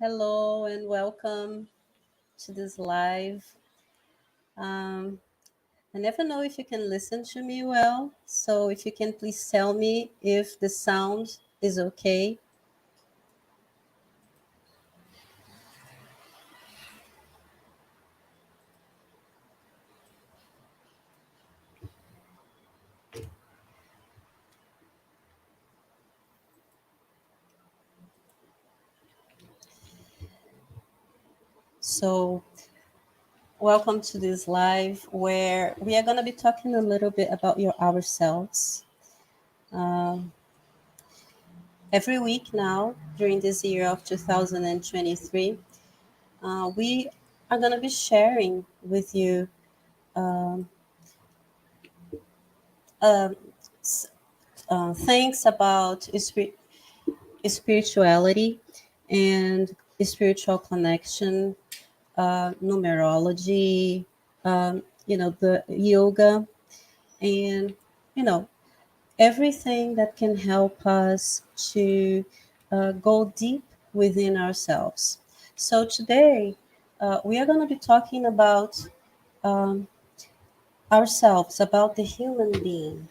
Hello and welcome to this live. Um, I never know if you can listen to me well, so if you can please tell me if the sound is okay. So, welcome to this live where we are going to be talking a little bit about ourselves. Um, every week now, during this year of 2023, we are going to be sharing with you um, um, things about spirituality and spiritual connection, numerology, the yoga, and you know everything that can help us to go deep within ourselves. So today we are going to be talking about um, ourselves, about the human being,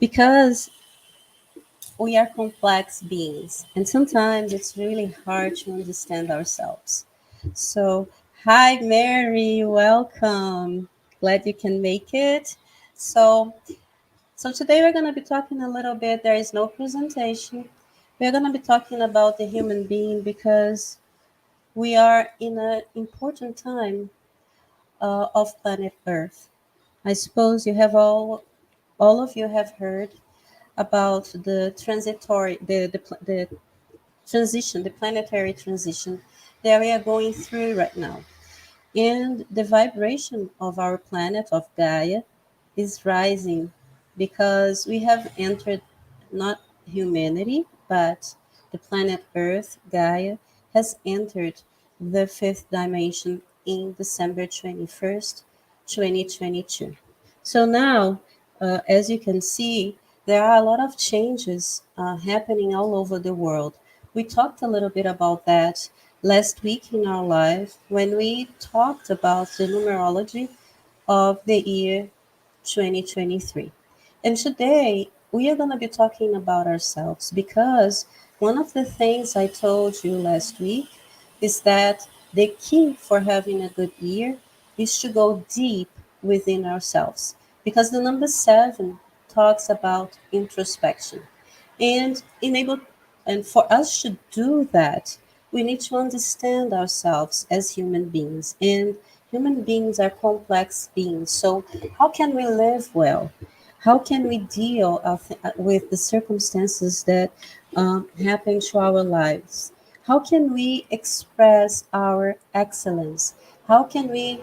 because we are complex beings, and sometimes it's really hard to understand ourselves. So, hi, Mary, welcome. Glad you can make it. So, so today we're going to be talking a little bit. There is no presentation. We're going to be talking about the human being because we are in an important time of planet Earth. I suppose you have all of you have heard about the transitory the transition, the planetary transition that we are going through right now. And the vibration of our planet, of Gaia, is rising because we have entered not humanity, but the planet Earth, Gaia, has entered the fifth dimension in December 21st, 2022. So now, as you can see, there are a lot of changes happening all over the world. We talked a little bit about that last week in our live when we talked about the numerology of the year 2023. And today we are going to be talking about ourselves because one of the things I told you last week is that the key for having a good year is to go deep within ourselves because the number 7 talks about introspection. And enable and for us to do that, we need to understand ourselves as human beings. And human beings are complex beings. So how can we live well? How can we deal with the circumstances that happen to our lives? How can we express our excellence? How can we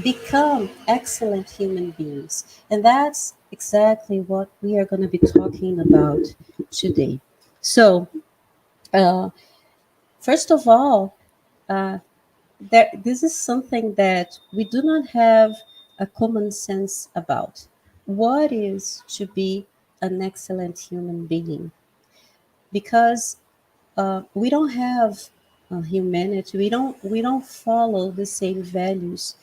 become excellent human beings? And that's exactly what we are going to be talking about today. So, uh, first of all, uh, this is something that we do not have a common sense about. What is to be an excellent human being? Because we don't have humanity. We don't follow the same values.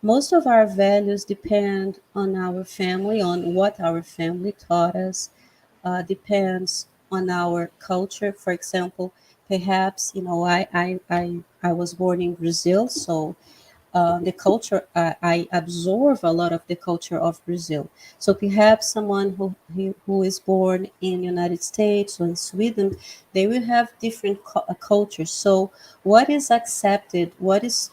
Most of our values depend on our family, on what our family taught us, depends on our culture. For example, perhaps I was born in Brazil, so the culture I absorb a lot of the culture of Brazil. So perhaps someone who is born in United States or in Sweden, they will have different cultures. So what is accepted, what is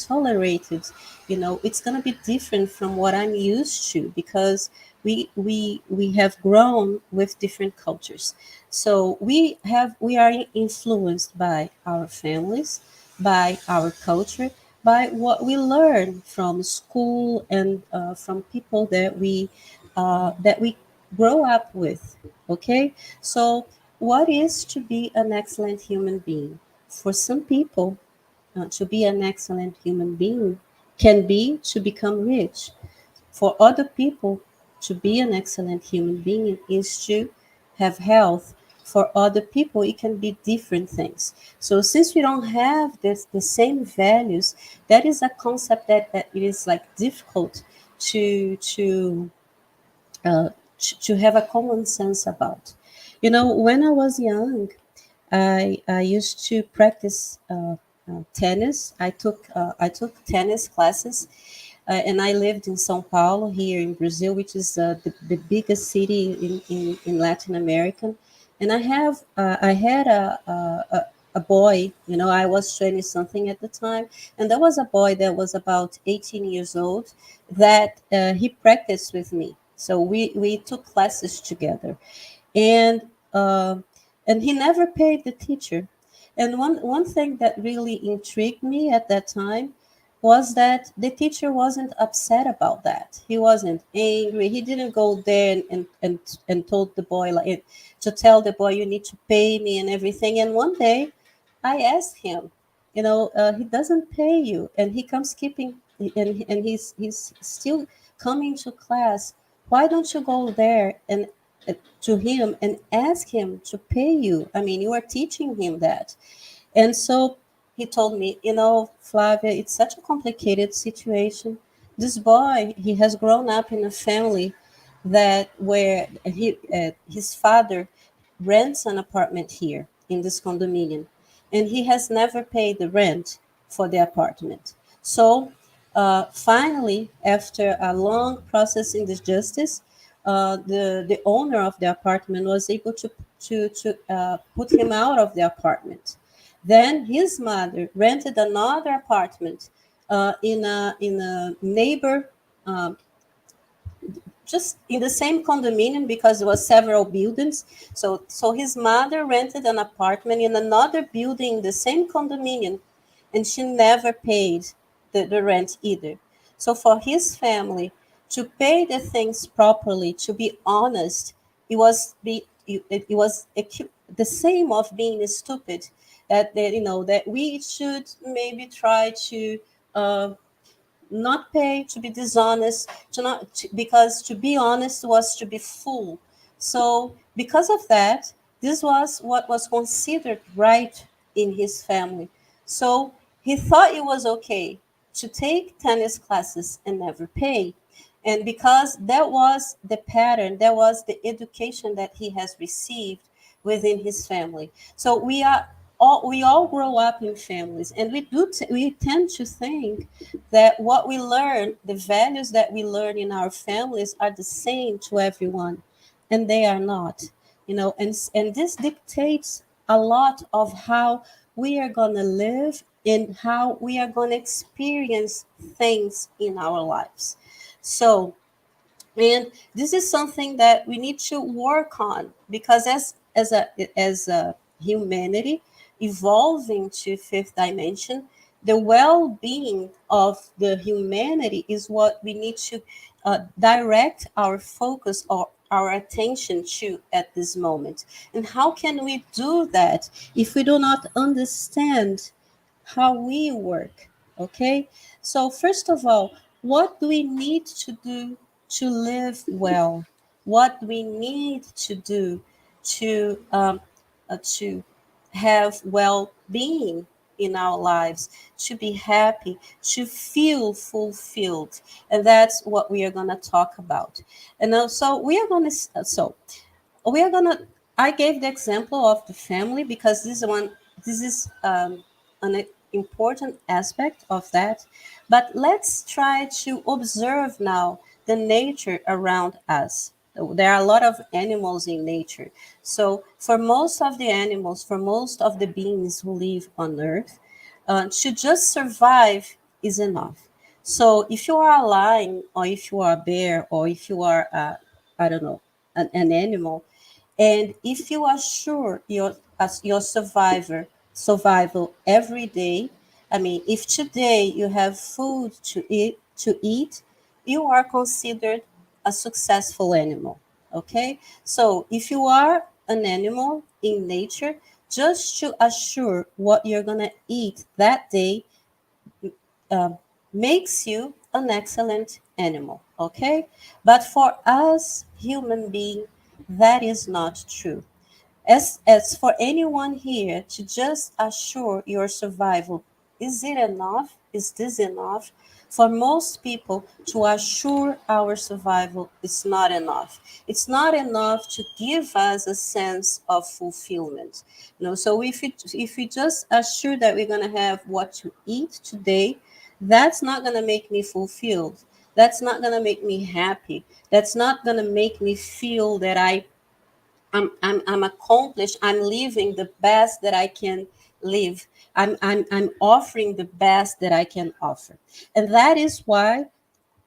tolerated, it's going to be different from what I'm used to because we have grown with different cultures. So we are influenced by our families, by our culture, by what we learn from school and from people that we grow up with. Okay, so what is to be an excellent human being? For some people, to be an excellent human being can be to become rich. For other people, to be an excellent human being is to have health. For other people, it can be different things. So since we don't have the same values, that is a concept that it is like difficult to uh, to have a common sense about. You know, when I was young, I used to practice tennis. I took tennis classes, and I lived in São Paulo here in Brazil, which is the biggest city in Latin America. And I had a boy. You know, I was 20 something at the time, and there was a boy that was about 18 years old that he practiced with me. So we took classes together, and uh, and he never paid the teacher. And one thing that really intrigued me at that time was that the teacher wasn't upset about that. He wasn't angry. He didn't go there and told the boy like to tell the boy you need to pay me and everything. And one day I asked him, you know, he doesn't pay you, and he comes keeping, and he's still coming to class. Why don't you go there and to him and ask him to pay you? I mean, you are teaching him that. And so he told me, you know, Flavia, it's such a complicated situation. This boy, he has grown up in a family that where his father rents an apartment here in this condominium, and he has never paid the rent for the apartment. So finally, after a long process in the justice, the owner of the apartment was able to put him out of the apartment. Then his mother rented another apartment in a neighbor, um, just in the same condominium, because there was several buildings. So his mother rented an apartment in another building in the same condominium, and she never paid the rent either. So for his family to pay the things properly, to be honest, it was the same of being stupid. That you know that we should maybe try to not pay, to be dishonest, because to be honest was to be fool. So because of that, this was what was considered right in his family. So he thought it was okay to take tennis classes and never pay. And because that was the pattern, that was the education that he has received within his family. So we all grow up in families, and we tend to think that what we learn, the values that we learn in our families, are the same to everyone, and they are not. You know, and this dictates a lot of how we are going to live and how we are going to experience things in our lives. So, and this is something that we need to work on, because as a humanity evolving to fifth dimension, the well-being of the humanity is what we need to direct our focus or our attention to at this moment. And how can we do that if we do not understand how we work? Okay, so first of all, what do we need to do to live well? What do we need to do to have well-being in our lives, to be happy, to feel fulfilled? And that's what we are going to talk about. And so we are going to we are gonna I gave the example of the family because this is an important aspect of that. But let's try to observe now the nature around us. There are a lot of animals in nature. So for most of the animals, for most of the beings who live on earth, to just survive is enough. So if you are a lion, or if you are a bear, or if you are I don't know, an animal, and if you assure your survival every day, I mean, if today you have food to eat, you are considered a successful animal. Okay? So if you are an animal in nature, just to assure what you're gonna eat that day, um, makes you an excellent animal. Okay? But for us human being, that is not true. As for anyone here to just assure your survival, is it enough? Is this enough? For most people, to assure our survival is not enough. It's not enough to give us a sense of fulfillment. So if we just assure that we're gonna have what to eat today, that's not gonna make me fulfilled. That's not gonna make me happy. That's not gonna make me feel that I'm accomplished. I'm living the best that I can live. I'm offering the best that I can offer. And that is why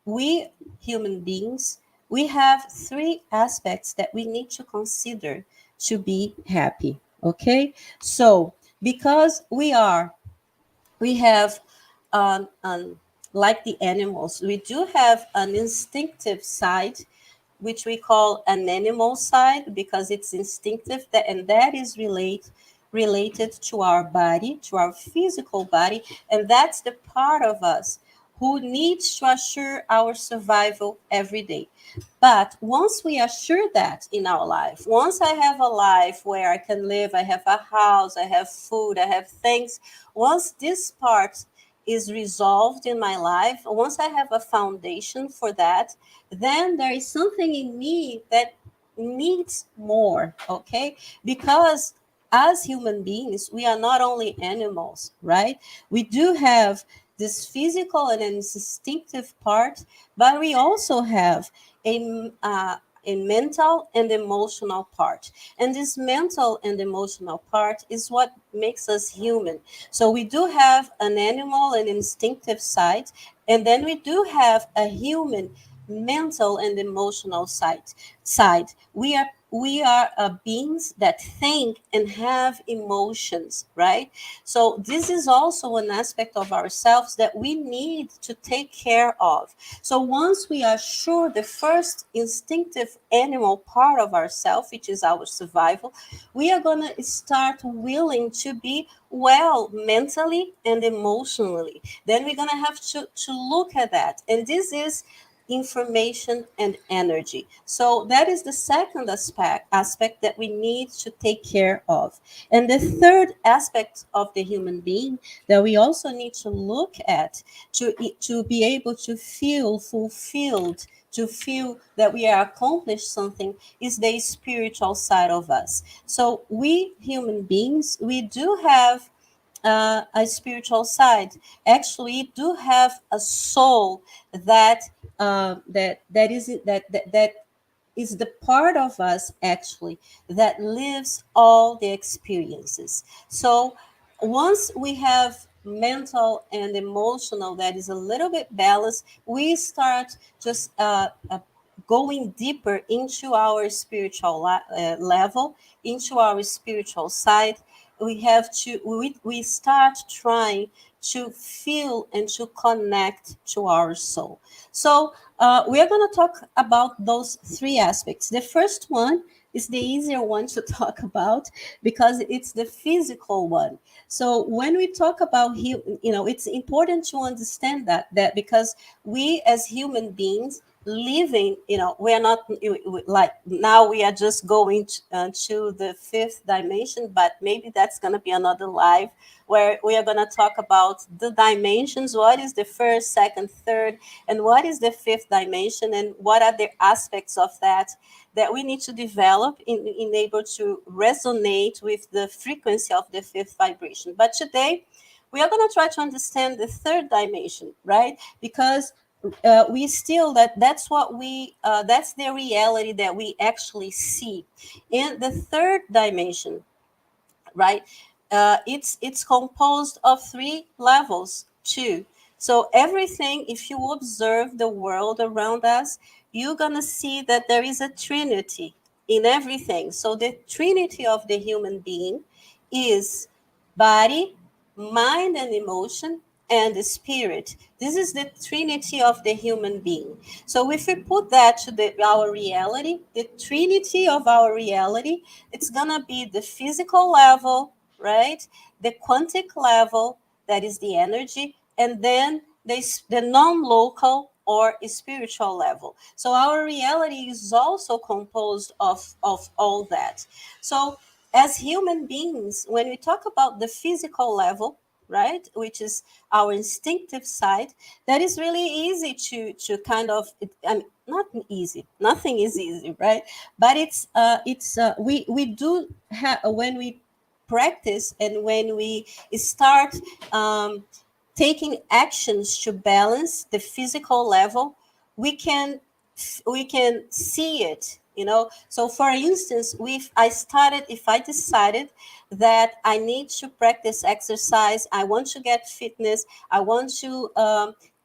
we human beings, we have three aspects that we need to consider to be happy. Okay? So, because we have, like the animals, we do have an instinctive side which we call an animal side because it's instinctive, and that is related to our body, to our physical body, and that's the part of us who needs to assure our survival every day. But once we assure that in our life, once I have a life where I can live, I have a house, I have food, I have things, once this part is resolved in my life, once I have a foundation for that, then there is something in me that needs more, okay? Because as human beings, we are not only animals, right? We do have this physical and instinctive part, but we also have a mental and emotional part. And this mental and emotional part is what makes us human. So we do have an animal and instinctive side, and then we do have a human mental and emotional side. We are beings that think and have emotions, right? So this is also an aspect of ourselves that we need to take care of. So once we are sure the first instinctive animal part of ourselves, which is our survival, we are going to start willing to be well mentally and emotionally. Then we're going to have to look at that. And this is information and energy. So that is the second aspect that we need to take care of. And the third aspect of the human being that we also need to look at to be able to feel fulfilled, to feel that we are accomplished something, is the spiritual side of us. So we human beings, we do have a spiritual side. Actually, do have a soul that that is the part of us actually that lives all the experiences. So once we have mental and emotional that is a little bit balanced, we start just going deeper into our spiritual level, into our spiritual side. We start trying to feel and to connect to our soul. So we are going to talk about those three aspects. The first one is the easier one to talk because it's the physical one. So when we talk about it's important to understand that because we as human beings living, we are not like now we are just going to the fifth dimension, but maybe that's going to be another live where we are going to talk about the dimensions. What is the first, second, third, and what is the fifth dimension, and what are the aspects of that we need to develop in able to resonate with the frequency of the fifth vibration. But today we are going to try to understand the third dimension, right? Because we still that's the reality that we actually see in the third dimension, right? It's composed of three levels too. So everything, if you observe the world around us, you're gonna see that there is a trinity in everything. So the trinity of the human being is body, mind, and emotion, and the spirit. This is the trinity of the human being. So if we put that to our reality, the trinity of our reality, it's gonna be the physical level, right? The quantic level, that is the energy, and then the non-local or spiritual level. So our reality is also composed of all that. So as human beings, when we talk about the physical level, right, which is our instinctive side, that is really easy to kind of, I mean, not easy, nothing is easy, right? But we do have, when we practice and when we start um, taking actions to balance the physical level, we can we can see it, you know. So for instance, if I decided that I need to practice exercise, I want to get fitness, I want to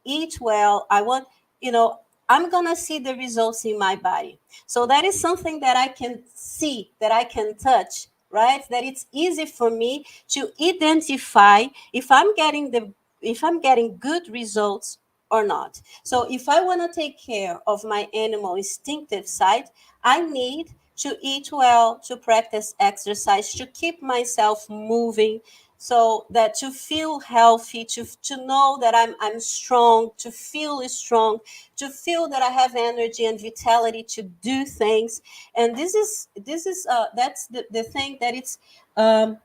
eat well, I want, you know, I'm gonna see the results in my body. So that is something that I can see, that I can touch, right? That it's easy for me to identify if I'm getting good results or not. So if I want to take care of my animal instinctive side, I need to eat well, to practice exercise, to keep myself moving, so that to feel healthy, to know that I'm strong, to feel strong, to feel that I have energy and vitality to do things. And this is that's the thing that it's um,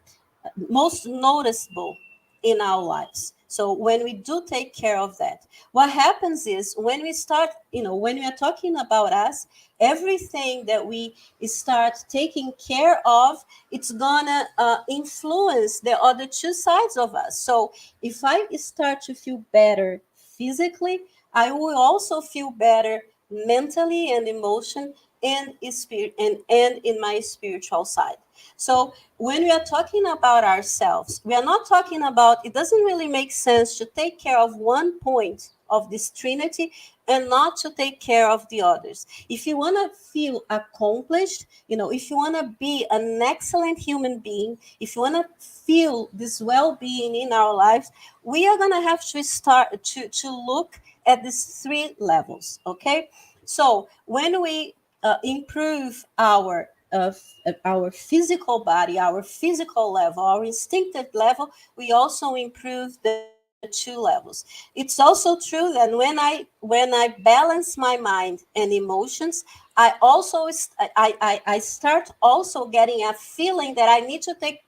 most noticeable in our lives. So when we do take care of that, what happens is, when we start, you know, when we are talking about us, everything that we start taking care of, it's gonna influence the other two sides of us. So if I start to feel better physically, I will also feel better mentally and emotion and spirit and in my spiritual side. So when we are talking about ourselves, we are not talking about, it doesn't really make sense to take care of one point of this trinity and not to take care of the others. If you want to feel accomplished, you know, if you want to be an excellent human being, if you want to feel this well-being in our lives, we are going to have to start to look at these three levels, okay? So when we improve our physical body, our physical level, our instinctive level, we also improve the two levels. It's also true that when I balance my mind and emotions, I start also getting a feeling that I need to take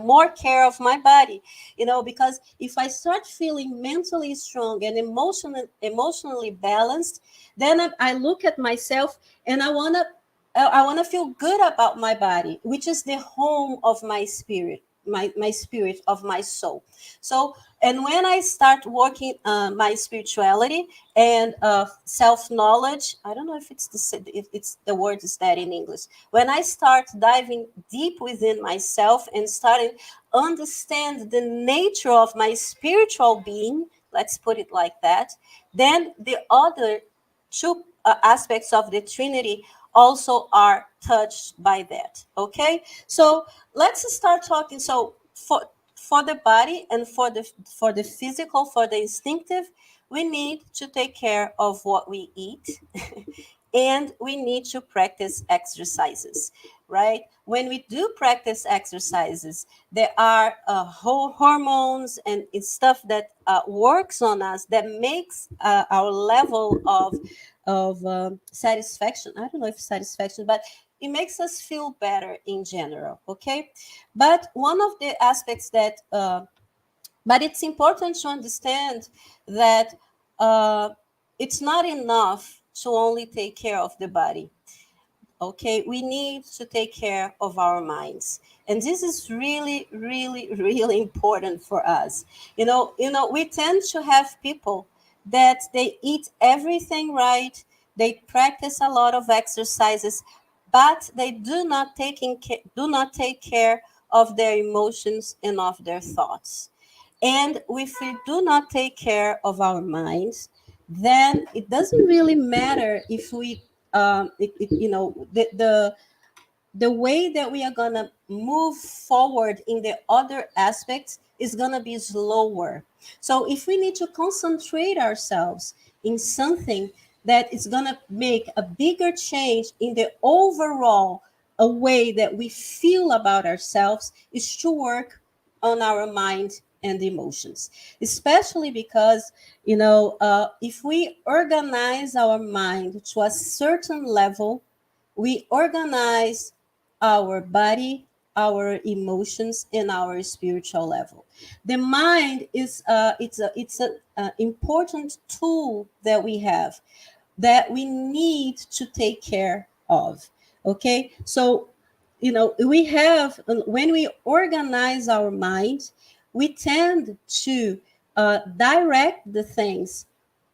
more care of my body, you know, because if I start feeling mentally strong and emotionally balanced, then I look at myself and I want to feel good about my body, which is the home of my spirit, my spirit of my soul. So, and when I start working my spirituality and self knowledge, I don't know if if it's the word is that in English. When I start diving deep within myself and starting understand the nature of my spiritual being, let's put it like that, then the other two aspects of the Trinity also are touched by that. Okay, so let's start talking. So for the body and for the physical, for the instinctive, we need to take care of what we eat and we need to practice exercises, right? When we do practice exercises, there are whole hormones and it's stuff that works on us that makes our level of satisfaction. I don't know if satisfaction, but it makes us feel better in general. Okay, but one of the aspects that but it's important to understand that uh, it's not enough to only take care of the body. Okay, we need to take care of our minds, and this is really, really, really important for us. You know, we tend to have people that they eat everything right, they practice a lot of exercises, but they do not take care of their emotions and of their thoughts. And if we do not take care of our minds, then it doesn't really matter if we, you know, the way that we are gonna move forward in the other aspects is gonna be slower. So if we need to concentrate ourselves in something that is gonna make a bigger change in the overall a way that we feel about ourselves, is to work on our mind and emotions, especially because, if we organize our mind to a certain level, we organize our body, our emotions, and our spiritual level. The mind is it's a important tool that we have, that we need to take care of. Okay, so we have, when we organize our mind, we tend to direct the things,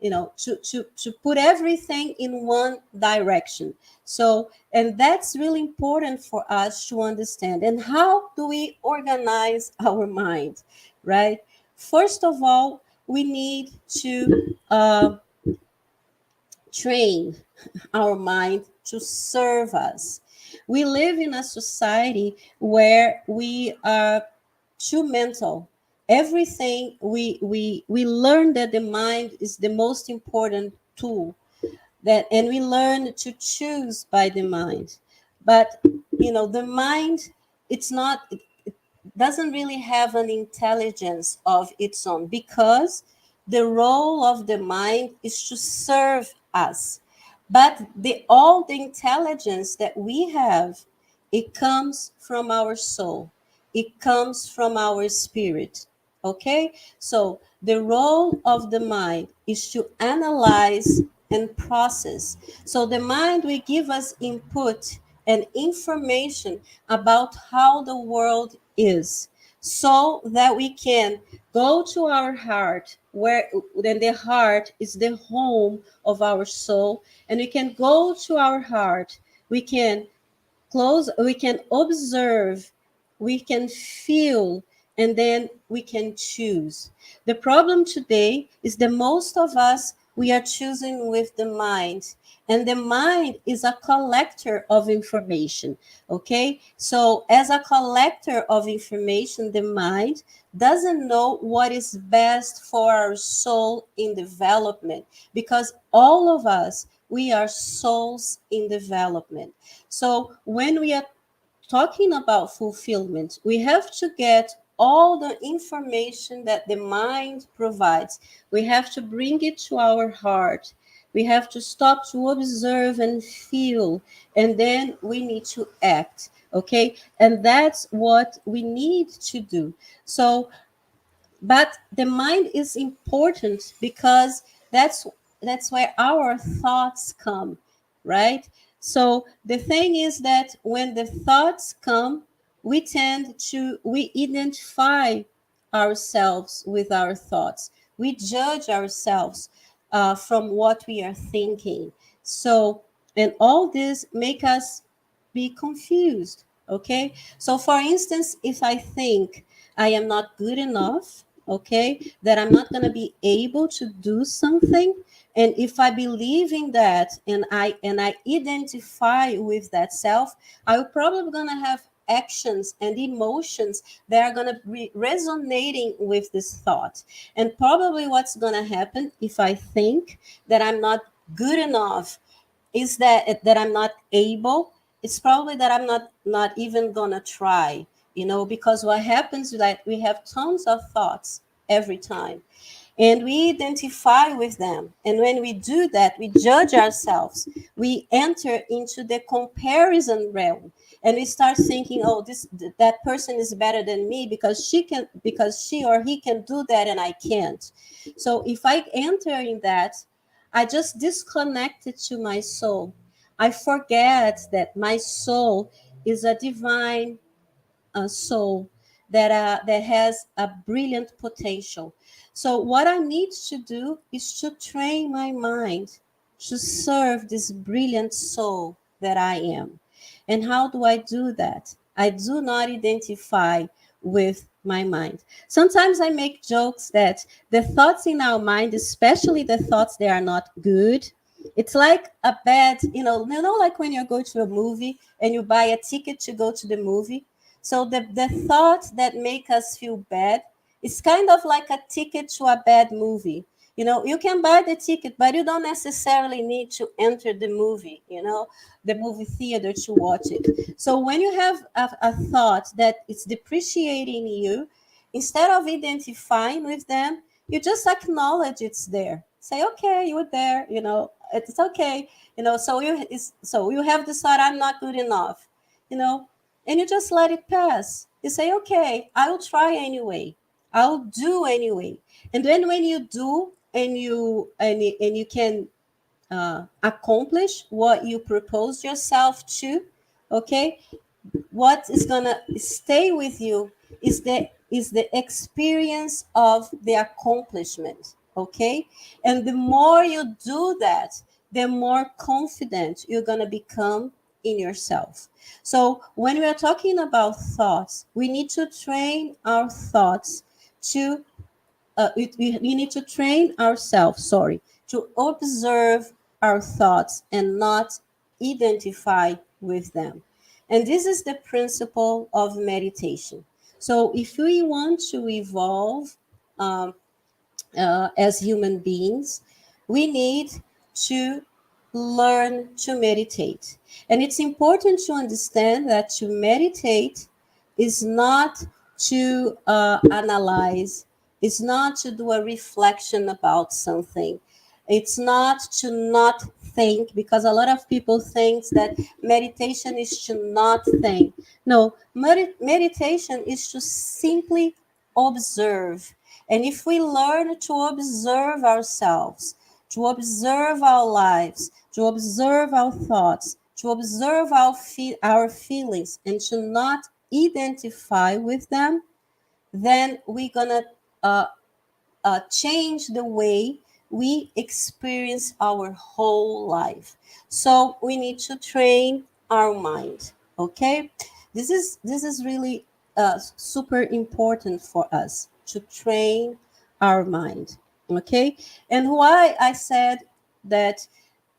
to put everything in one direction. So, and that's really important for us to understand. And how do we organize our mind, right? First of all, we need to train our mind to serve us. We live in a society where we are too mental. Everything we learn that the mind is the most important tool, that, and we learn to choose by the mind. But the mind, it's not, doesn't really have an intelligence of its own, because the role of the mind is to serve us. But all the intelligence that we have, it comes from our soul, it comes from our spirit. Okay, so the role of the mind is to analyze and process. So the mind will give us input and information about how the world is, so that we can go to our heart, where then the heart is the home of our soul, and we can go to our heart, we can close, we can observe, we can feel, and then we can choose. The problem today is that most of us, we are choosing with the mind, and the mind is a collector of information. Okay, so as a collector of information, the mind doesn't know what is best for our soul in development, because all of us, we are souls in development. So when we are talking about fulfillment, we have to get all the information that the mind provides. We have to bring it to our heart. We have to stop to observe and feel, and then we need to act. Okay, and that's what we need to do. So, but the mind is important, because that's where our thoughts come, right? So the thing is that when the thoughts come, we identify ourselves with our thoughts, we judge ourselves from what we are thinking. So, and all this make us be confused. Okay, so for instance, if I think I am not good enough, okay, that I'm not going to be able to do something, and if I believe in that, and I identify with that self, I'm probably going to have actions and emotions that are going to be resonating with this thought. And probably what's going to happen, if I think that I'm not good enough, is that I'm not able, it's probably that I'm not even gonna try, because what happens is that we have tons of thoughts every time, and we identify with them, and when we do that, we judge ourselves, we enter into the comparison realm, and we start thinking, oh, that person is better than me, because she or he can do that and I can't. So if I enter in that, I just disconnected to my soul. I forget that my soul is a divine soul that has a brilliant potential. So what I need to do is to train my mind to serve this brilliant soul that I am. And how do I do that? I do not identify with my mind. Sometimes I make jokes that the thoughts in our mind, especially the thoughts that are not good, it's like a bad, like when you go to a movie and you buy a ticket to go to the movie. So the thoughts that make us feel bad is kind of like a ticket to a bad movie. You can buy the ticket, but you don't necessarily need to enter the movie, the movie theater to watch it. So when you have a thought that is depreciating you, Instead of identifying with them, you just acknowledge it's there. Say, okay, you were there, it's okay, so you have decided I'm not good enough, you know, and you just let it pass. You say, okay, I will try anyway. I'll do anyway. And then when you do, and you can accomplish what you proposed yourself to, okay, what is gonna stay with you is the experience of the accomplishment, okay. And the more you do that, the more confident you're gonna become in yourself. So when we are talking about thoughts, we need to train our thoughts to we need to train ourselves, sorry, to observe our thoughts and not identify with them. And this is the principle of meditation. So if we want to evolve um, as human beings, we need to learn to meditate. And it's important to understand that to meditate is not to analyze, it's not to do a reflection about something. It's not to not think, because a lot of people think that meditation is to not think. No, meditation is to simply observe. And if we learn to observe ourselves, to observe our lives, to observe our thoughts, to observe our feelings, and to not identify with them, then we're going to uh, change the way we experience our whole life. So we need to train our mind. Okay, this is really super important for us to train our mind. Okay, and why I said that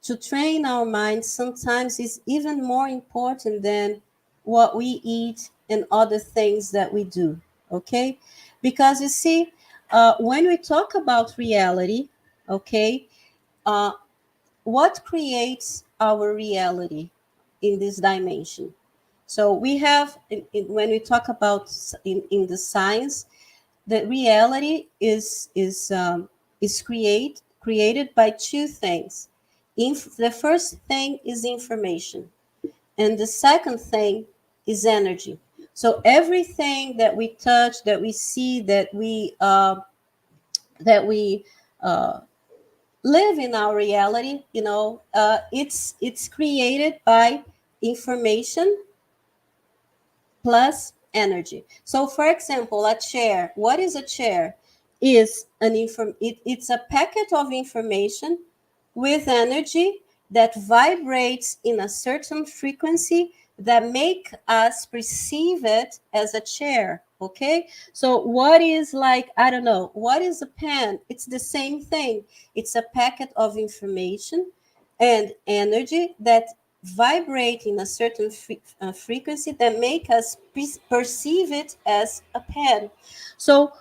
to train our mind sometimes is even more important than what we eat and other things that we do. Okay, because you see, when we talk about reality, okay, uh, what creates our reality in this dimension? So we have, when we talk about in the science, the reality is created by two things. The first thing is information, and the second thing is energy. So everything that we touch, that we see, that we uh, live in our reality, it's created by information plus energy. So for example, a chair, what is a chair? It's a packet of information with energy that vibrates in a certain frequency that make us perceive it as a chair. Okay, so what is, like, I don't know, what is a pen? It's the same thing. It's a packet of information and energy that vibrate in a certain frequency that make us perceive it as a pen. So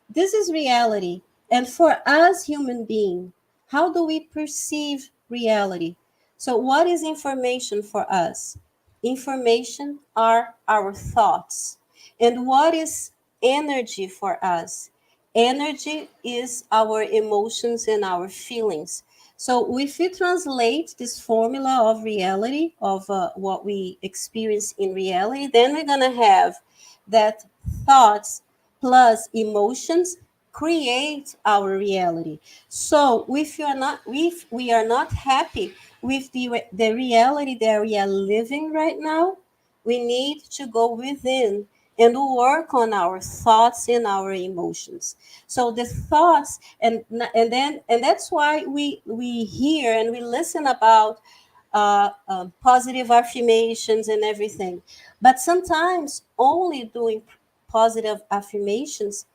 this is reality. And for us human being, how do we perceive reality? So what is information for us? Information are our thoughts. And what is energy for us? Energy is our emotions and our feelings. So if we translate this formula of reality, of what we experience in reality, then we're going to have that thoughts plus emotions create our reality. So if we are not happy with the reality that we are living right now, we need to go within and work on our thoughts and our emotions. So the thoughts, and that's why we hear and we listen about positive affirmations and everything. But sometimes only doing positive affirmations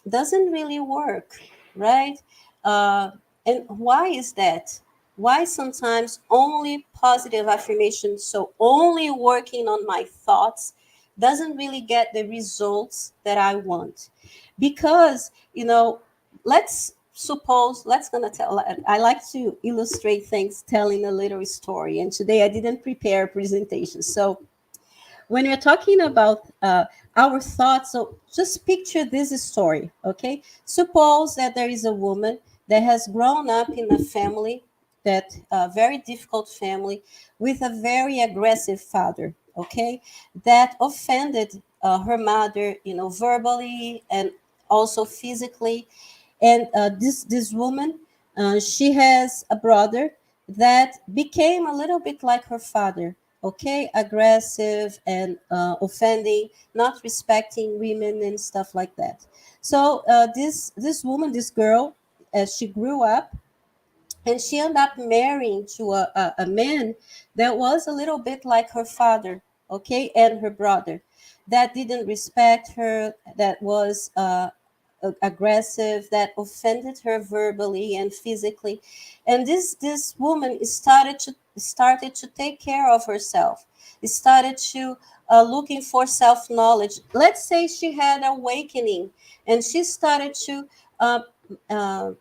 doesn't really work, right? Uh, and why is that? Why sometimes only positive affirmations, so only working on my thoughts, doesn't really get the results that I want? Because, let's gonna tell, I like to illustrate things telling a little story. And today I didn't prepare a presentation. So when we're talking about our thoughts, so just picture this story, okay? Suppose that there is a woman that has grown up in a family, that very difficult family, with a very aggressive father, okay, that offended her mother, verbally and also physically. And this woman, she has a brother that became a little bit like her father, okay, aggressive and offending, not respecting women and stuff like that. So this woman, this girl, as she grew up, and she ended up marrying to a man that was a little bit like her father, okay, and her brother, that didn't respect her, that was aggressive, that offended her verbally and physically. And this woman started to take care of herself, started to looking for self knowledge. Let's say she had awakening, and she started to uh, uh,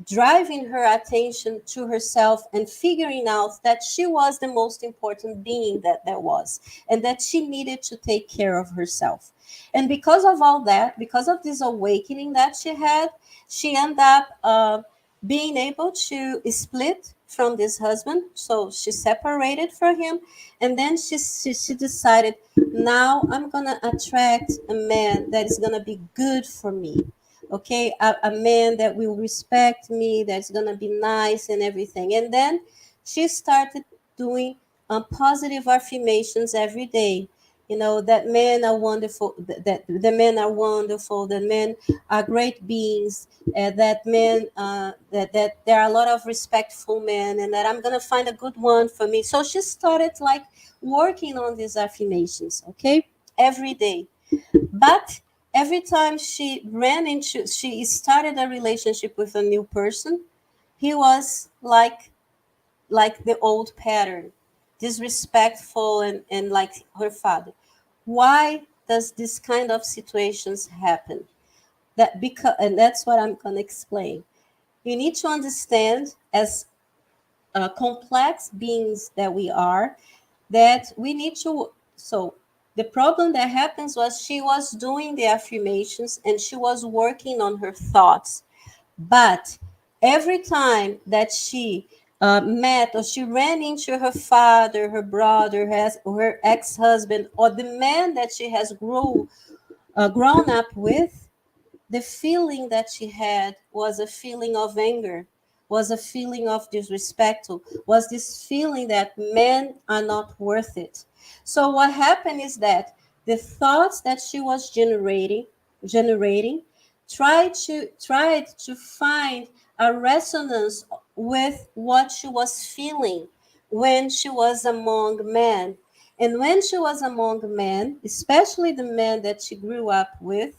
driving her attention to herself and figuring out that she was the most important being that there was, and that she needed to take care of herself. And because of all that, because of this awakening that she had, she ended up being able to split from this husband. So she separated from him, and then she decided, now I'm gonna attract a man that is gonna be good for me, okay, a man that will respect me, that's gonna be nice and everything. And then she started doing positive affirmations every day. That men are wonderful, that the men are wonderful, that men are great beings, that men that there are a lot of respectful men, and that I'm gonna find a good one for me. So she started like working on these affirmations, okay, every day. But every time she started a relationship with a new person, he was like the old pattern, disrespectful and like her father. Why does this kind of situations happen? That because and that's what I'm gonna explain. You need to understand, as complex beings that we are, that we need to. So the problem that happens was, she was doing the affirmations and she was working on her thoughts, but every time that she met, or she ran into her father, her brother, her ex-husband, or the man that she has grown up with, the feeling that she had was a feeling of anger, was a feeling of disrespect, was this feeling that men are not worth it. So what happened is that the thoughts that she was generating tried to find a resonance with what she was feeling when she was among men. And when she was among men, especially the men that she grew up with,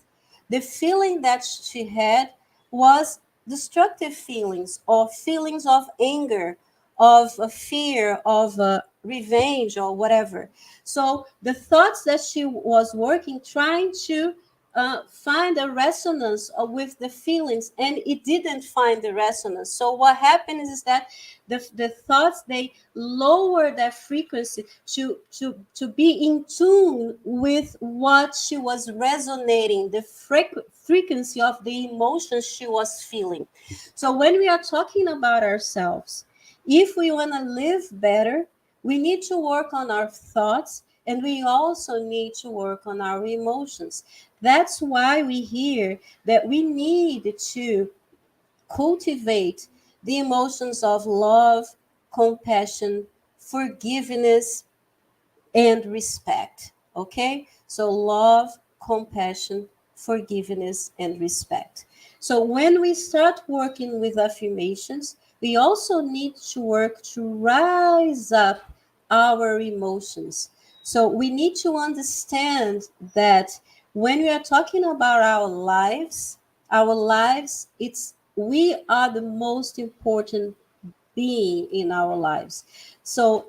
the feeling that she had was destructive feelings, or feelings of anger, of fear, of revenge, or whatever. So the thoughts that she was working, trying to find a resonance with the feelings, and it didn't find the resonance. So what happens is that the thoughts, they lower their frequency to be in tune with what she was resonating, the frequency of the emotions she was feeling. So when we are talking about ourselves, if we want to live better, we need to work on our thoughts, and we also need to work on our emotions. That's why we hear that we need to cultivate the emotions of love, compassion, forgiveness, and respect. Okay? So, love, compassion, forgiveness, and respect. So, when we start working with affirmations, we also need to work to rise up our emotions. So, we need to understand that when we are talking about our lives, it's we are the most important being in our lives. So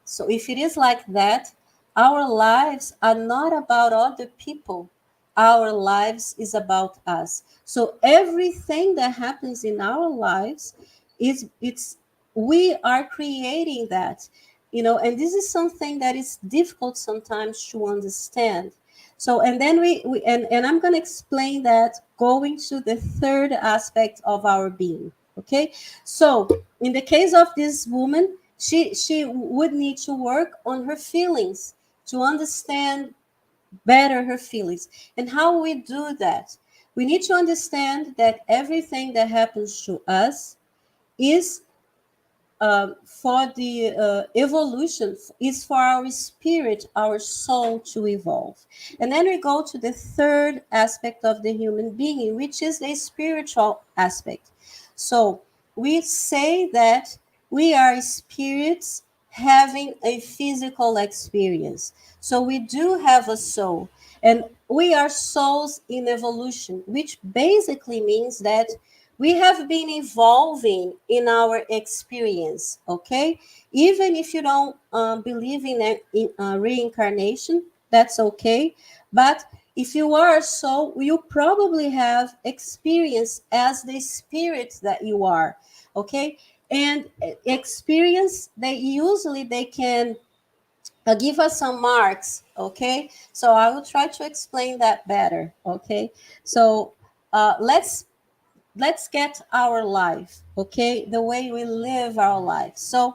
so if it is like that, our lives are not about other people. Our lives is about us. So everything that happens in our lives is it's we are creating that. and this is something that is difficult sometimes to understand. So, and then and I'm going to explain that going to the third aspect of our being. Okay. So in the case of this woman, she would need to work on her feelings to understand better her feelings. And how we do that? We need to understand that everything that happens to us is for the evolution, is for our spirit, our soul to evolve. And then we go to the third aspect of the human being, which is the spiritual aspect. So we say that we are spirits having a physical experience. So we do have a soul, and we are souls in evolution, which basically means that we have been evolving in our experience. Okay, even if you don't believe in reincarnation, that's okay. But if you are so, you probably have experience as the spirit that you are. Okay, and experience, they can give us some marks. Okay, so I will try to explain that better. Okay, so let's get our life, okay, the way we live our life. So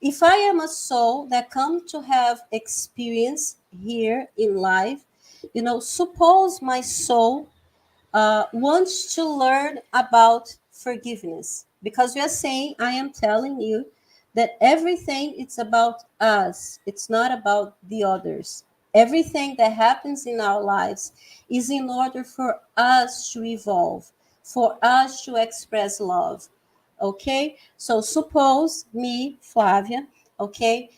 if I am a soul that come to have experience here in life, suppose my soul wants to learn about forgiveness, because we are saying, I am telling you that everything, it's about us, it's not about the others. Everything that happens in our lives is in order for us to evolve, for us to express love. Okay, so suppose me, Flavia, okay,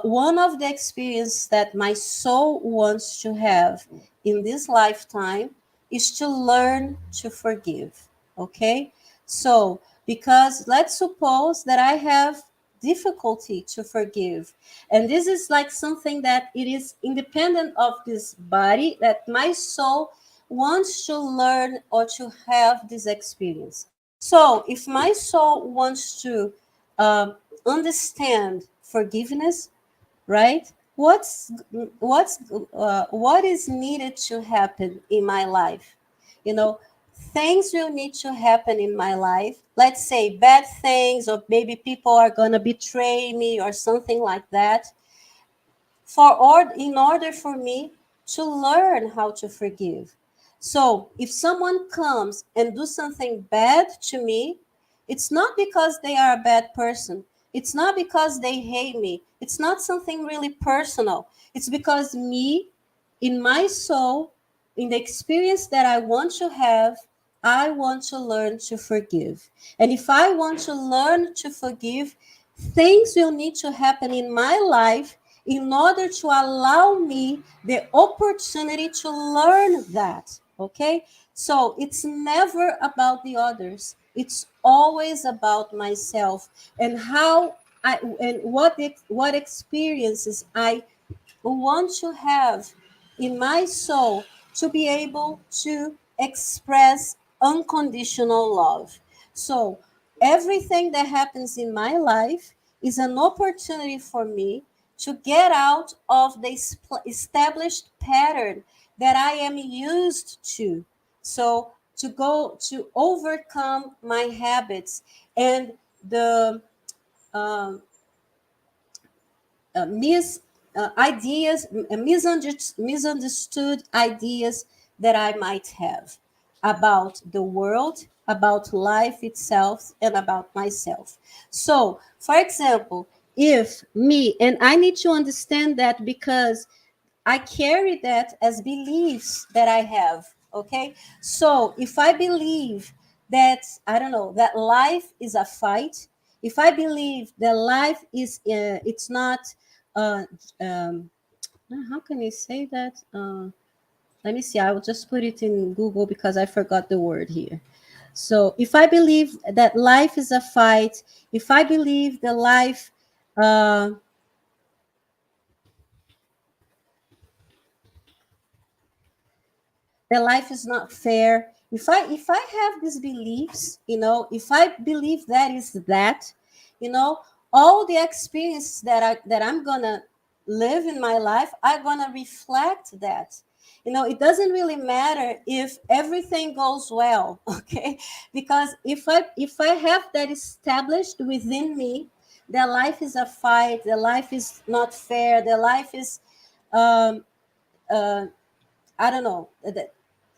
one of the experience that my soul wants to have in this lifetime is to learn to forgive. Okay, so because let's suppose that I have difficulty to forgive, and this is like something that it is independent of this body, that my soul wants to learn or to have this experience. So if my soul wants to understand forgiveness, right? What is needed to happen in my life? You know, things will need to happen in my life. Let's say bad things, or maybe people are gonna betray me or something like that, in order for me to learn how to forgive. So if someone comes and do something bad to me, it's not because they are a bad person. It's not because they hate me. It's not something really personal. It's because me, in my soul, in the experience that I want to have, I want to learn to forgive. And if I want to learn to forgive, things will need to happen in my life in order to allow me the opportunity to learn that. Okay, so it's never about the others, it's always about myself, and how I and what experiences I want to have in my soul to be able to express unconditional love. So, everything that happens in my life is an opportunity for me to get out of the established pattern that I am used to. So, to go to overcome my habits and the um, mis ideas, misunderstood ideas that I might have about the world, about life itself, and about myself. So, for example, if me, and I need to understand that because I carry that as beliefs that I have. Okay. So if I believe that, I don't know, that life is a fight, if I believe that life is, it's not, uh, um, how can you say that? Let me see. I will just put it in Google because I forgot the word here. So if I believe that life is a fight, if I believe that uh, life is not fair, if I have these beliefs, if I believe that is that, you know all the experiences that I'm gonna live in my life, I'm gonna reflect that. It doesn't really matter if everything goes well, okay? Because if I have that established within me, that life is a fight, that life is not fair, that life is um, uh, I don't know,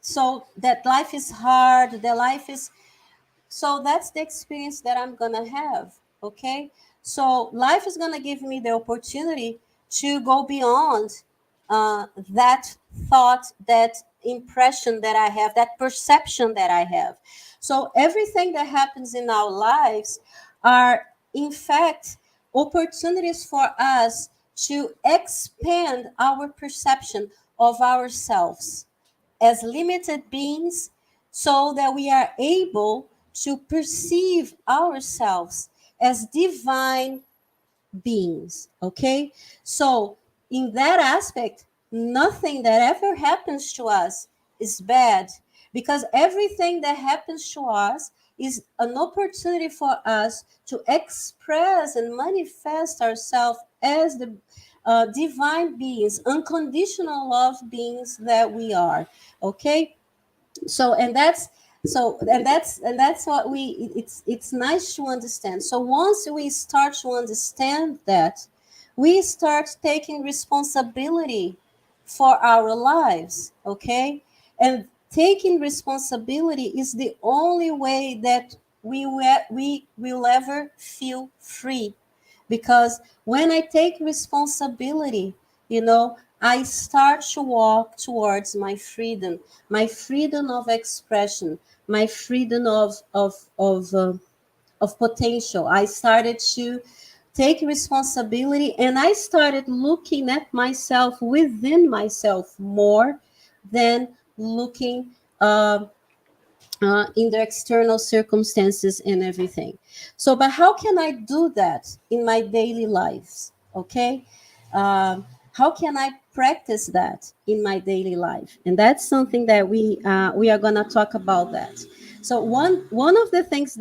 so that life is hard, that life is, so that's the experience that I'm going to have. Okay. So life is going to give me the opportunity to go beyond that thought, that impression that I have, that perception that I have. So everything that happens in our lives are, in fact, opportunities for us to expand our perception of ourselves as limited beings, so that we are able to perceive ourselves as divine beings. Okay. So in that aspect, nothing that ever happens to us is bad, because everything that happens to us is an opportunity for us to express and manifest ourselves as the divine beings, unconditional love beings that we are. Okay. So and that's what it's nice to understand. So once we start to understand that, we start taking responsibility for our lives. Okay. And taking responsibility is the only way that we will ever feel free. Because when I take responsibility, I start to walk towards my freedom of expression, my freedom of potential. I started to take responsibility, and I started looking at myself within myself more than looking in the external circumstances and everything. So, but how can I do that in my daily lives? Okay. Um, how can I practice that in my daily life? And that's something that we are gonna talk about that. So one of the things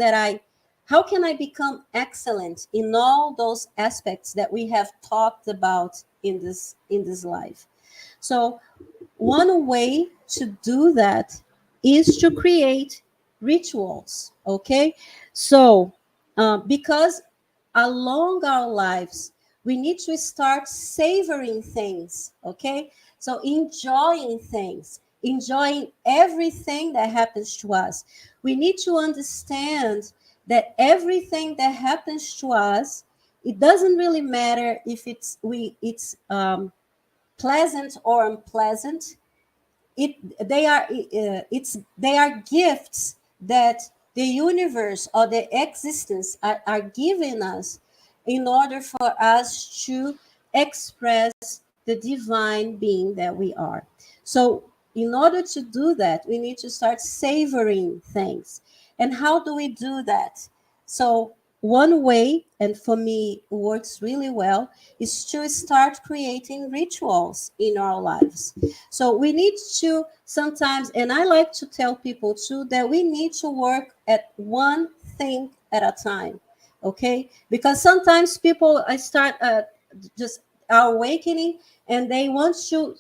how can I become excellent in all those aspects that we have talked about in this life? So one way to do that is to create rituals. Okay. So because along our lives, we need to start savoring things. Okay. So enjoying everything that happens to us. We need to understand that everything that happens to us, it doesn't really matter if it's pleasant or unpleasant. They are gifts that the universe or the existence are giving us in order for us to express the divine being that we are. So in order to do that, we need to start savoring things. And how do we do that? So one way, and for me works really well, is to start creating rituals in our lives. So we need to sometimes, and I like to tell people too, that we need to work at one thing at a time. Okay. Because sometimes people I start just are awakening, and they want to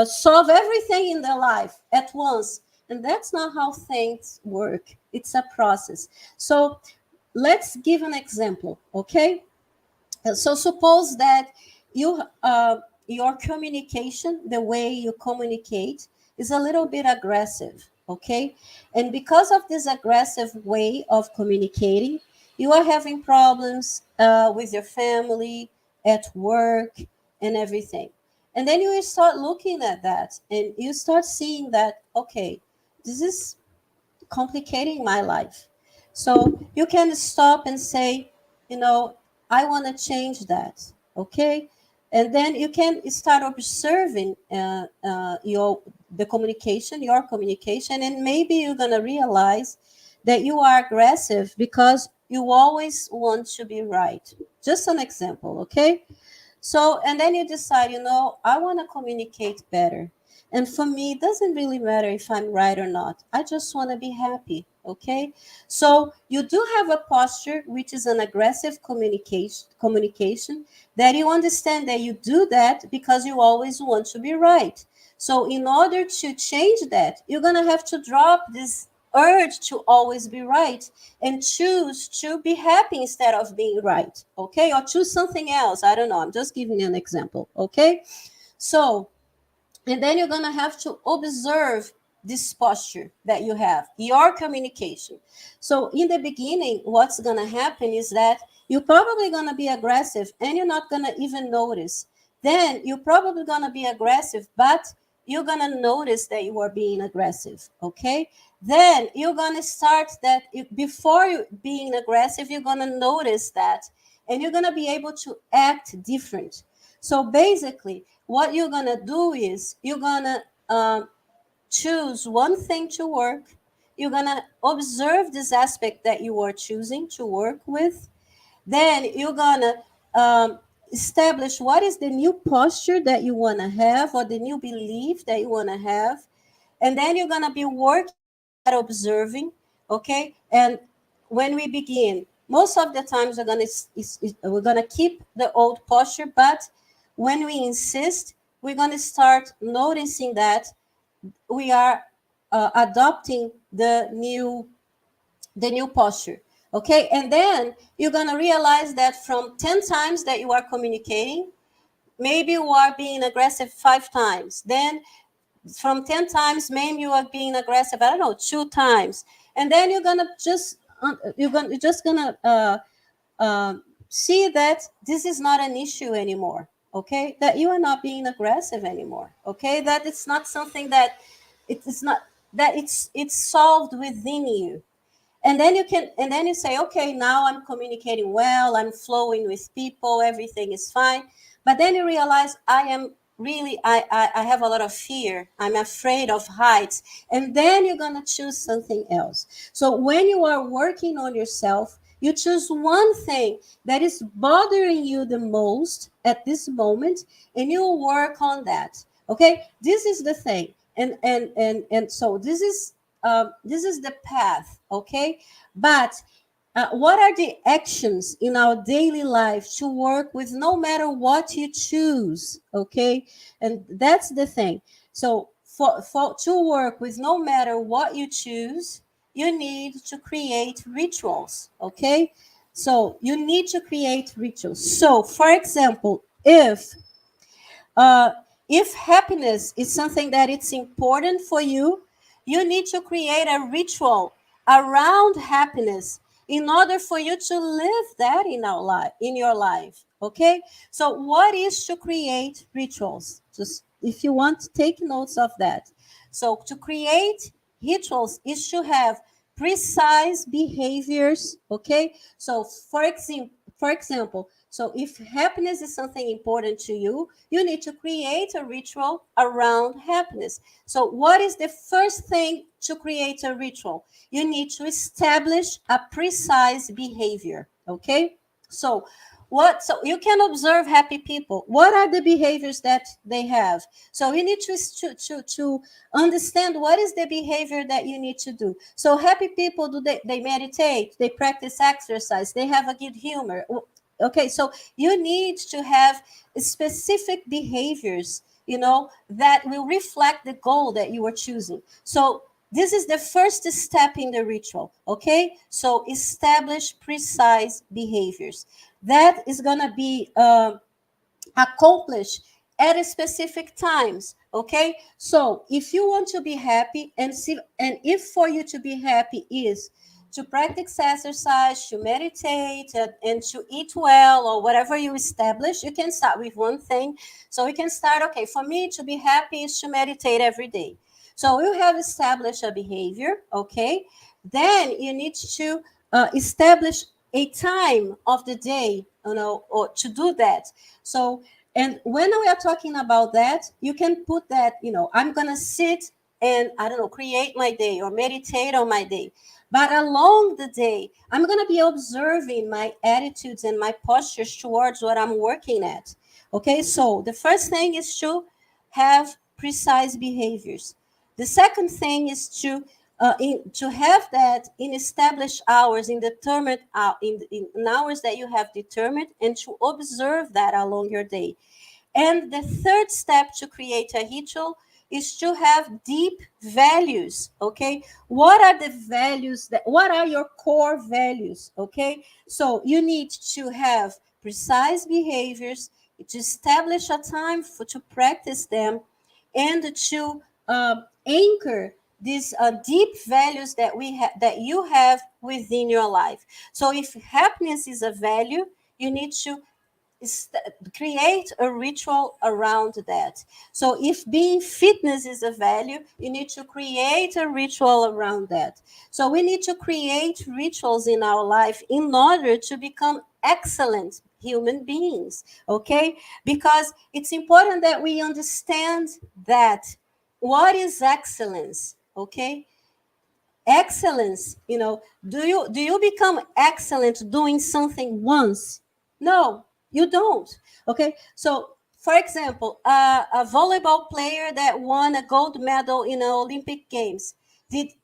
solve everything in their life at once. And that's not how things work. It's a process. So let's give an example. Okay. So suppose that you your communication, the way you communicate, is a little bit aggressive. Okay. And because of this aggressive way of communicating, you are having problems with your family, at work, and everything. And then you will start looking at that, and you start seeing that, okay, this is complicating my life. So you can stop and say, you know, I want to change that. Okay. And then you can start observing your communication, and maybe you're going to realize that you are aggressive because you always want to be right. Just an example. Okay. So, and then you decide, I want to communicate better. And for me, it doesn't really matter if I'm right or not. I just want to be happy. Okay. So you do have a posture, which is an aggressive communication that you understand that you do that because you always want to be right. So in order to change that, you're going to have to drop this urge to always be right and choose to be happy instead of being right. Okay. Or choose something else. I don't know. I'm just giving you an example. Okay. So, and then you're going to have to observe this posture that you have, your communication. So in the beginning, what's going to happen is that you're probably going to be aggressive and you're not going to even notice. Then you're probably going to be aggressive, but you're going to notice that you are being aggressive. Okay. Then you're going to start that before you being aggressive, you're going to notice that, and you're going to be able to act different. So basically, what you're going to do is you're going to choose one thing to work. You're going to observe this aspect that you are choosing to work with. Then you're going to establish what is the new posture that you want to have or the new belief that you want to have. And then you're going to be working on that observing. Okay. And when we begin, most of the times we're going to keep the old posture, but when we insist, we're going to start noticing that we are adopting the new posture. Okay. And then you're going to realize that from 10 times that you are communicating, maybe you are being aggressive 5 times. Then from 10 times, maybe you are being aggressive, I don't know, 2 times. And then you're just gonna see that this is not an issue anymore. Okay, that you are not being aggressive anymore. Okay, that it's not something that it's not, that it's solved within you. And then you say, okay, now I'm communicating well, I'm flowing with people, everything is fine. But then you realize I have a lot of fear, I'm afraid of heights. And then you're going to choose something else. So when you are working on yourself, you choose one thing that is bothering you the most at this moment, and you work on that. Okay, this is the thing. And so this is the path. Okay, but what are the actions in our daily life to work with no matter what you choose? Okay, and that's the thing. So for to work with no matter what you choose, you need to create rituals. Okay, so you need to create rituals. So for example, uh, if happiness is something that it's important for you, you need to create a ritual around happiness in order for you to live that in your life. Okay? So what is to create rituals? Just if you want to take notes of that. So to create rituals is to have precise behaviors. Okay? So for example, so if happiness is something important to you, you need to create a ritual around happiness. So what is the first thing to create a ritual? You need to establish a precise behavior. Okay? So so you can observe happy people. What are the behaviors that they have? So you need to understand what is the behavior that you need to do. So happy people, they meditate, they practice exercise, they have a good humor. Okay, so you need to have specific behaviors, that will reflect the goal that you are choosing. So this is the first step in the ritual. Okay, so establish precise behaviors that is going to be accomplished at a specific times. Okay, so if you want to be happy, and if for you to be happy is to practice exercise, to meditate, and to eat well, or whatever you establish, you can start with one thing. So you can start, okay, for me to be happy is to meditate every day. So you have established a behavior. Okay, then you need to establish a time of the day, or to do that. So, and when we are talking about that, you can put that, I'm going to sit and, I don't know, create my day or meditate on my day. But along the day, I'm going to be observing my attitudes and my postures towards what I'm working at. Okay, so the first thing is to have precise behaviors. The second thing is to have that in established hours, in determined in hours that you have determined, and to observe that along your day. And the third step to create a ritual is to have deep values. Okay, what are the values that? What are your core values? Okay, so you need to have precise behaviors, to establish a time to practice them, and to anchor these deep values that that you have within your life. So if happiness is a value, you need to create a ritual around that. So if being fitness is a value, you need to create a ritual around that. So we need to create rituals in our life in order to become excellent human beings, okay? Because it's important that we understand that what is excellence, okay? Excellence, do you become excellent doing something once? No, you don't. Okay, so for example, a volleyball player that won a gold medal in the Olympic Games,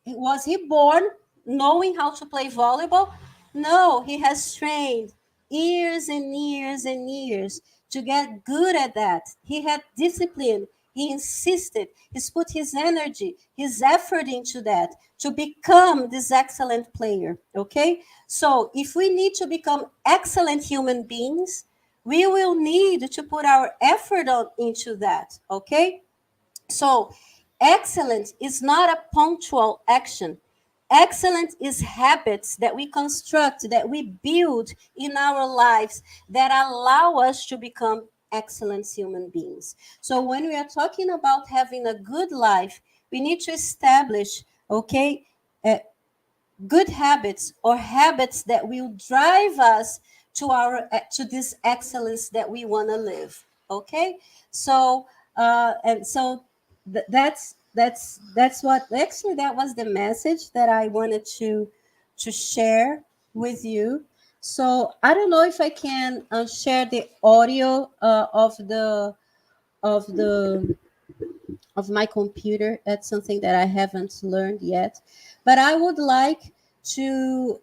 was he born knowing how to play volleyball? No, he has trained years and years and years to get good at that. He had discipline. He insisted. He's put his energy, his effort into that to become this excellent player. Okay? So if we need to become excellent human beings, we will need to put our effort into that. Okay? So, excellence is not a punctual action. Excellence is habits that we construct, that we build in our lives that allow us to become excellent human beings. So, when we are talking about having a good life, we need to establish, okay, uh, good habits or habits that will drive us to this excellence that we want to live. Okay, so and so that's what actually that was the message that I wanted to share with you. So I don't know if I can share the audio of the of my computer. That's something that I haven't learned yet, but I would like to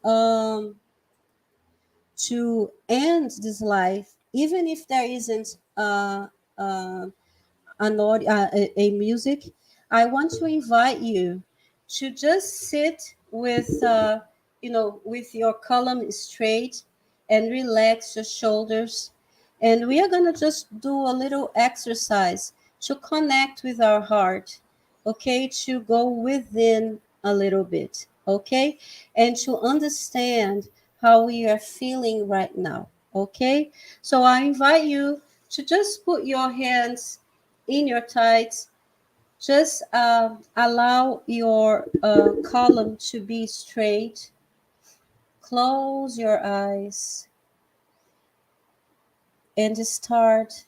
end this life, even if there isn't uh, a music. I want to invite you to just sit with with your column straight and relax your shoulders, and we are going to just do a little exercise to connect with our heart, okay, to go within a little bit, okay, and to understand how we are feeling right now, okay. So I invite you to just put your hands in your tights. Just allow your column to be straight. Close your eyes and start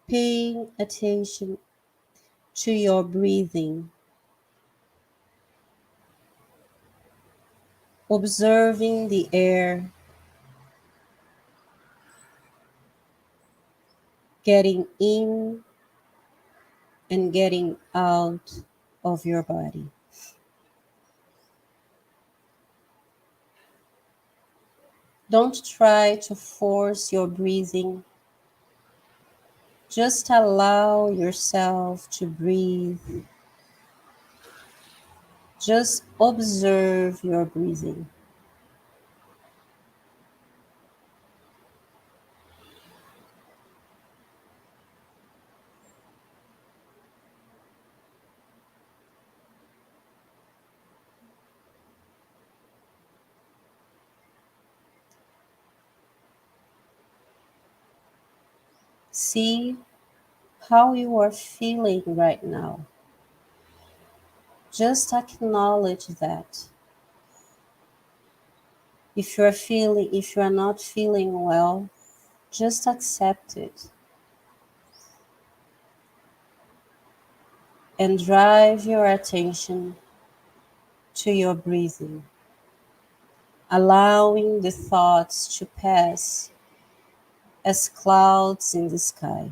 paying attention to your breathing, observing the air getting in and getting out of your body. Don't try to force your breathing. Just allow yourself to breathe. Just observe your breathing. See how you are feeling right now. Just acknowledge that. If you are not feeling well, just accept it and drive your attention to your breathing, allowing the thoughts to pass as clouds in the sky.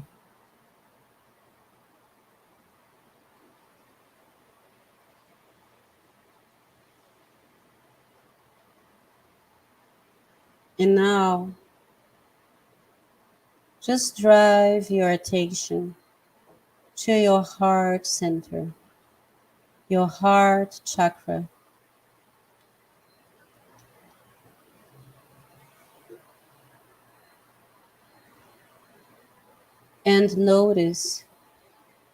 And now, just drive your attention to your heart center, your heart chakra, and notice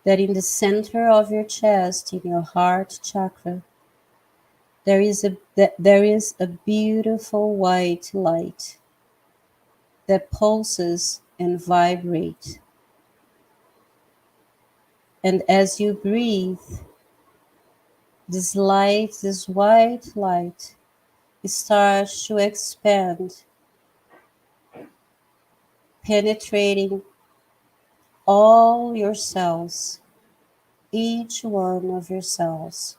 that in the center of your chest, in your heart chakra, there is a beautiful white light that pulses and vibrates. And as you breathe, this white light, starts to expand, penetrating all your cells, each one of your cells.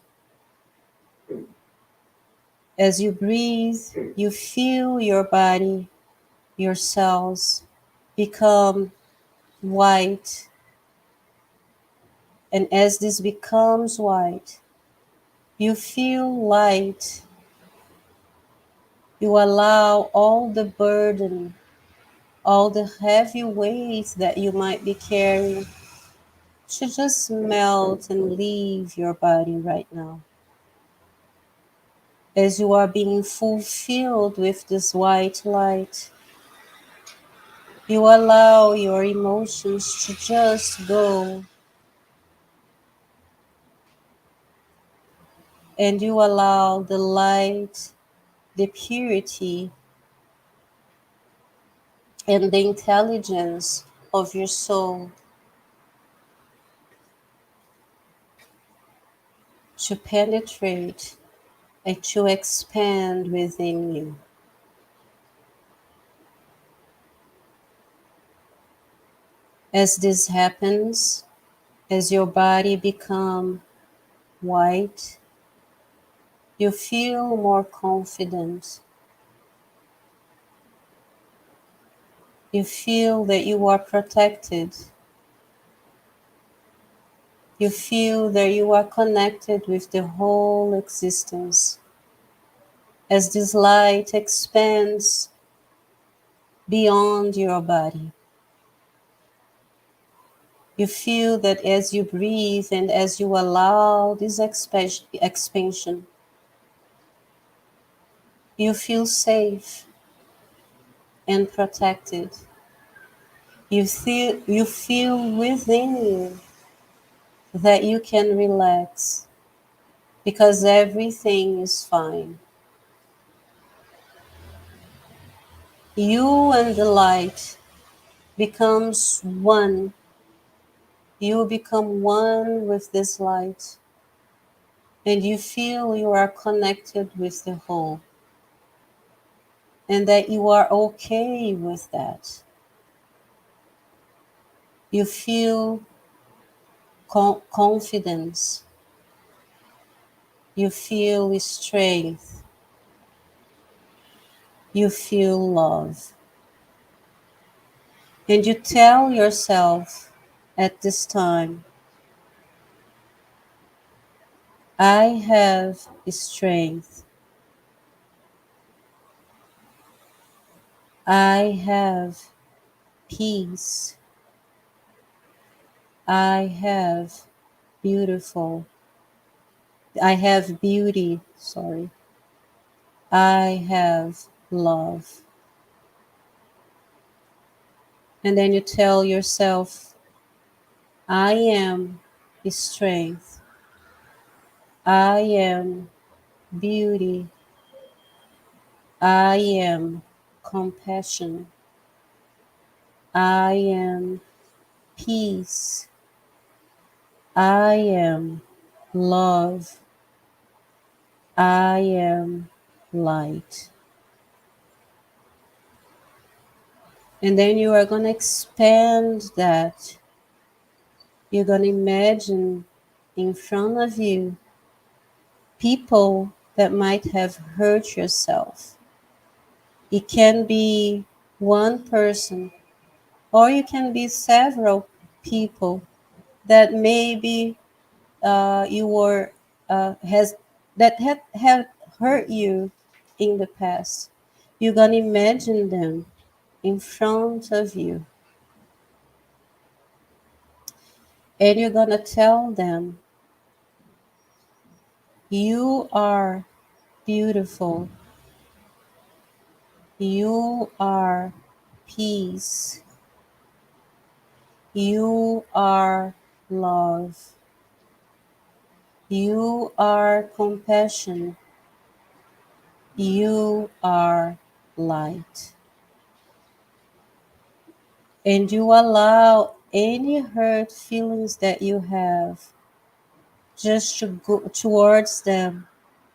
As you breathe, you feel your body, your cells become white. And as this becomes white, you feel light. You allow all the burden, all the heavy weight that you might be carrying to just melt and leave your body right now. As you are being fulfilled with this white light, you allow your emotions to just go, and you allow the light, the purity, and the intelligence of your soul to penetrate and to expand within you. As this happens, as your body becomes white, you feel more confident. You feel that you are protected. You feel that you are connected with the whole existence. As this light expands beyond your body, you feel that as you breathe and as you allow this expansion, you feel safe and protected. You feel within you that you can relax because everything is fine. You and the light becomes one. You become one with this light, and you feel you are connected with the whole, and that you are okay with that. You feel confidence. You feel strength. You feel love. And you tell yourself at this time, I have strength. I have peace. I have beautiful. I have beauty. Sorry. I have love. And then you tell yourself, I am strength. I am beauty. I am compassion. I am peace. I am love. I am light. And then you are going to expand that. You're going to imagine in front of you people that might have hurt yourself. It can be one person, or it can be several people that maybe you were has that have hurt you in the past. You're going to imagine them in front of you, and you're going to tell them, you are beautiful, you are peace, you are love, you are compassion, you are light. And you allow any hurt feelings that you have just to go towards them,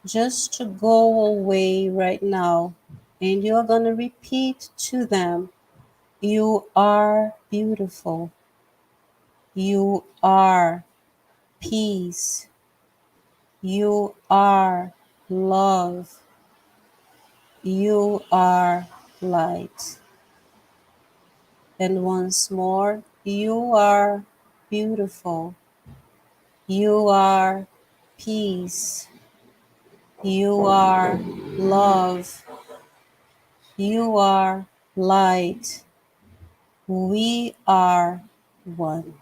just to go away right now. And you're going to repeat to them, you are beautiful, you are peace, you are love, you are light. And once more, you are beautiful, you are peace, you are love, you are light. We are one.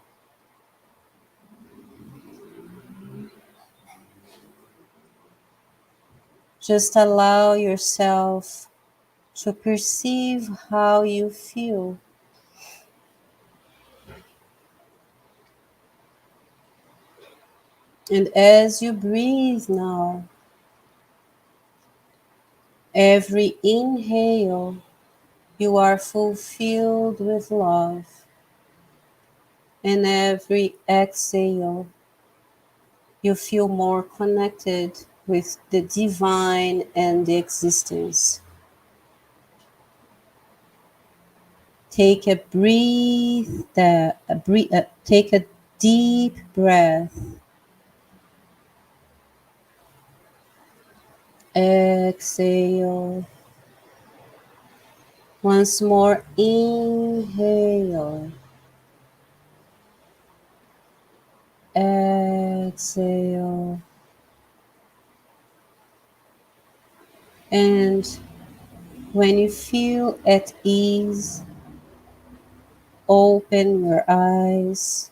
Just allow yourself to perceive how you feel. And as you breathe now, every inhale, you are fulfilled with love. And every exhale, you feel more connected with the divine and the existence. Take a take a deep breath. Exhale. Once more, inhale. Exhale. And when you feel at ease, open your eyes.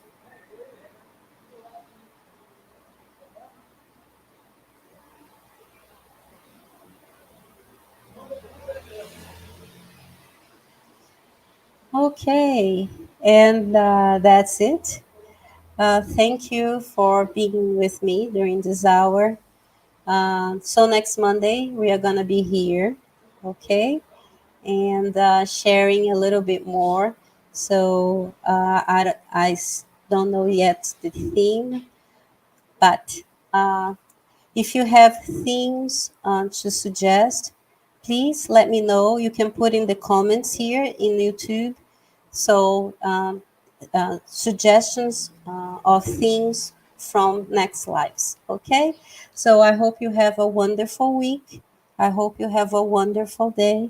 Okay, and that's it. Thank you for being with me during this hour. So next Monday, we are going to be here, okay? And sharing a little bit more. So don't know yet the theme, but if you have themes to suggest, please let me know. You can put in the comments here in YouTube. So suggestions of themes from next lives. Okay. So I hope you have a wonderful week. I hope you have a wonderful day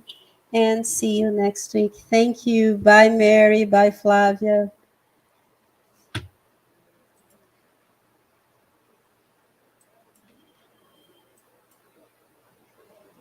and see you next week. Thank you. Bye, Mary. Bye, Flavia.